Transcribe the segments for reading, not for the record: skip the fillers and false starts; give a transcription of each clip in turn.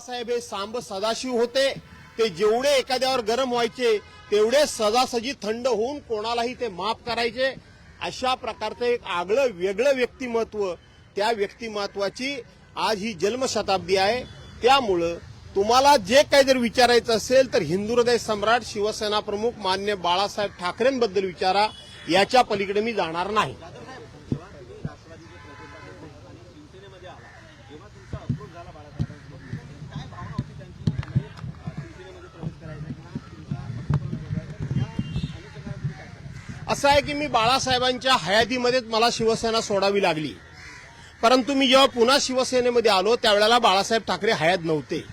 बाळासाहेब हे सांब सदाशिव होते. ते जेवढे एखाद्यावर गरम व्हायचे तेवढे सजासजी थंड होऊन कोणालाही ते माफ करायचे. अशा प्रकारचं एक आगळं वेगळं व्यक्तिमत्व, त्या व्यक्तिमत्वाची आज ही जन्मशताब्दी आहे. त्यामुळं तुम्हाला जे काही जर विचारायचं असेल तर हिंदू हृदय सम्राट शिवसेना प्रमुख मान्य बाळासाहेब ठाकरेंबद्दल विचारा. याच्या पलीकडे मी जाणार नाही. असं आहे की मी बाळासाहेबांच्या हयातीमध्येच मला शिवसेना सोडावी लागली. परंतु मी जेव्हा पुन्हा शिवसेनेमध्ये आलो त्यावेळेला बाळासाहेब ठाकरे हयात नव्हते,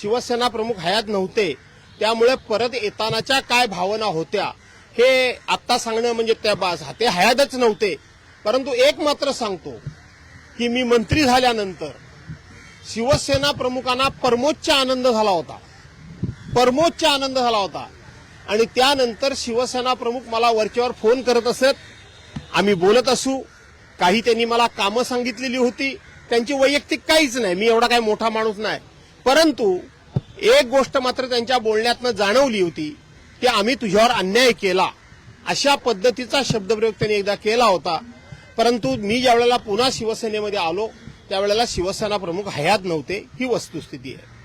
शिवसेना प्रमुख हयात नव्हते. त्यामुळे परत येतानाच्या काय भावना होत्या हे आत्ता सांगणं म्हणजे ते हयातच नव्हते. परंतु एक मात्र सांगतो की मी मंत्री झाल्यानंतर शिवसेना प्रमुखांना परमोच्च आनंद झाला होता, परमोच्च आनंद झाला होता. आणि त्यानंतर शिवसेना प्रमुख मला वरच्यावर फोन करत असत, आम्ही बोलत असू. काही त्यांनी मला कामं सांगितलेली होती, त्यांची वैयक्तिक काहीच नाही, मी एवढा काही मोठा माणूस नाही. परंतु एक गोष्ट मात्र त्यांच्या बोलण्यातनं जाणवली होती की आम्ही तुझ्यावर अन्याय केला, अशा पद्धतीचा शब्दप्रयोग त्यांनी एकदा केला होता. परंतु मी ज्यावेळेला पुन्हा शिवसेनेमध्ये आलो त्यावेळेला शिवसेना प्रमुख हयात नव्हते, ही वस्तुस्थिती आहे.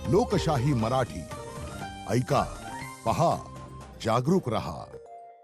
लोकशाही मराठी ऐका, पहा, जागरूक रहा.